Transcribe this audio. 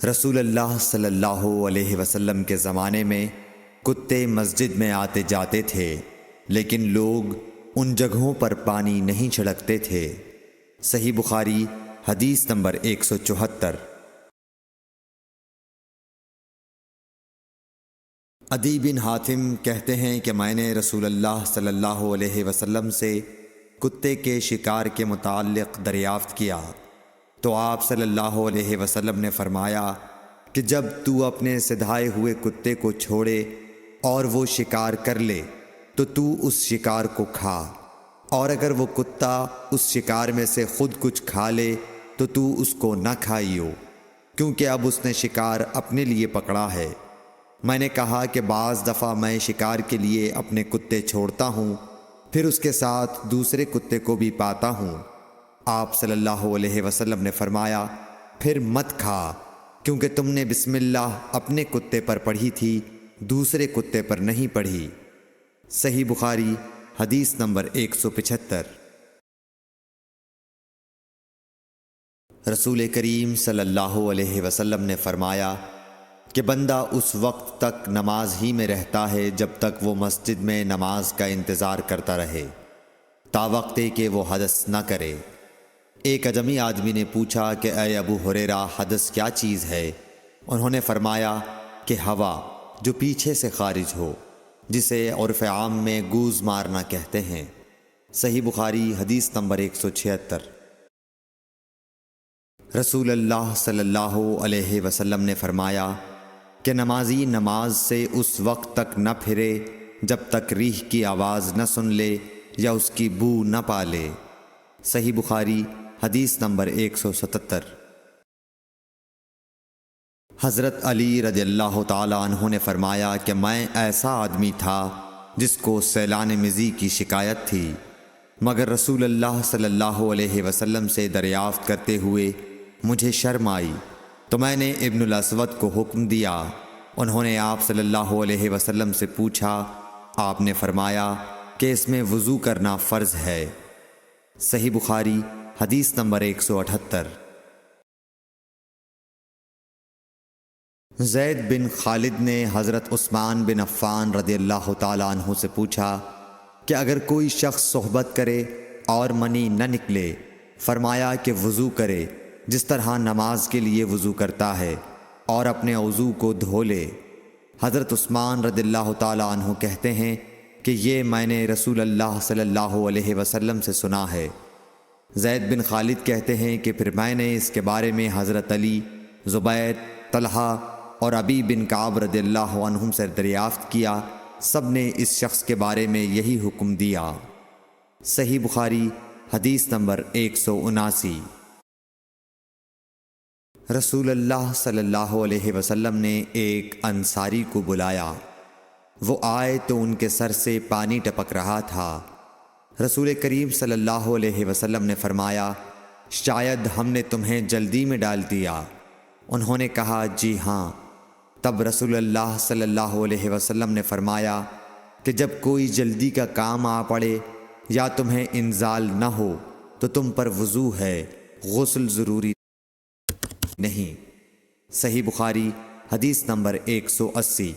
رسول اللہ صلی اللہ علیہ وسلم کے زمانے میں کتے مسجد میں آتے جاتے تھے، لیکن لوگ ان جگہوں پر پانی نہیں چھڑکتے تھے۔ صحیح بخاری حدیث نمبر 174۔ عدی بن حاتم کہتے ہیں کہ میں نے رسول اللہ صلی اللہ علیہ وسلم سے کتے کے شکار کے متعلق دریافت کیا، تو آپ صلی اللہ علیہ وسلم نے فرمایا کہ جب تو اپنے سدھائے ہوئے کتے کو چھوڑے اور وہ شکار کر لے تو اس شکار کو کھا، اور اگر وہ کتا اس شکار میں سے خود کچھ کھا لے تو اس کو نہ کھائیو، کیونکہ اب اس نے شکار اپنے لیے پکڑا ہے۔ میں نے کہا کہ بعض دفعہ میں شکار کے لیے اپنے کتے چھوڑتا ہوں، پھر اس کے ساتھ دوسرے کتے کو بھی پاتا ہوں۔ آپ صلی اللہ علیہ وسلم نے فرمایا، پھر مت کھا، کیونکہ تم نے بسم اللہ اپنے کتے پر پڑھی تھی، دوسرے کتے پر نہیں پڑھی۔ صحیح بخاری حدیث نمبر 175۔ رسول کریم صلی اللہ علیہ وسلم نے فرمایا کہ بندہ اس وقت تک نماز ہی میں رہتا ہے جب تک وہ مسجد میں نماز کا انتظار کرتا رہے، تا وقت کہ وہ حدث نہ کرے۔ ایک اجمی آدمی نے پوچھا کہ اے ابو ہریرہ، حدث کیا چیز ہے؟ انہوں نے فرمایا کہ ہوا جو پیچھے سے خارج ہو، جسے عرف عام میں گوز مارنا کہتے ہیں۔ صحیح بخاری حدیث نمبر 176۔ رسول اللہ صلی اللہ علیہ وسلم نے فرمایا کہ نمازی نماز سے اس وقت تک نہ پھرے جب تک ریح کی آواز نہ سن لے یا اس کی بو نہ پا لے۔ صحیح بخاری حدیث نمبر 177۔ حضرت علی رضی اللہ تعالی عنہ نے فرمایا کہ میں ایسا آدمی تھا جس کو سیلان مزی کی شکایت تھی، مگر رسول اللہ صلی اللہ علیہ وسلم سے دریافت کرتے ہوئے مجھے شرم آئی، تو میں نے ابن الاسود کو حکم دیا۔ انہوں نے آپ صلی اللہ علیہ وسلم سے پوچھا، آپ نے فرمایا کہ اس میں وضو کرنا فرض ہے۔ صحیح بخاری حدیث نمبر 178۔ زید بن خالد نے حضرت عثمان بن عفان رضی اللہ تعالیٰ عنہ سے پوچھا کہ اگر کوئی شخص صحبت کرے اور منی نہ نکلے، فرمایا کہ وضو کرے جس طرح نماز کے لیے وضو کرتا ہے، اور اپنے وضو کو دھو لے۔ حضرت عثمان رضی اللہ تعالیٰ عنہ کہتے ہیں کہ یہ میں نے رسول اللہ صلی اللہ علیہ وسلم سے سنا ہے۔ زید بن خالد کہتے ہیں کہ پھر میں نے اس کے بارے میں حضرت علی، زبیر، طلحہ اور ابی بن کعب رضی اللہ عنہم سے دریافت کیا، سب نے اس شخص کے بارے میں یہی حکم دیا۔ صحیح بخاری حدیث نمبر 179۔ رسول اللہ صلی اللہ علیہ وسلم نے ایک انصاری کو بلایا، وہ آئے تو ان کے سر سے پانی ٹپک رہا تھا۔ رسول کریم صلی اللہ علیہ وسلم نے فرمایا، شاید ہم نے تمہیں جلدی میں ڈال دیا۔ انہوں نے کہا، جی ہاں۔ تب رسول اللہ صلی اللہ علیہ وسلم نے فرمایا کہ جب کوئی جلدی کا کام آ پڑے یا تمہیں انزال نہ ہو تو تم پر وضو ہے، غسل ضروری نہیں۔ صحیح بخاری حدیث نمبر 180۔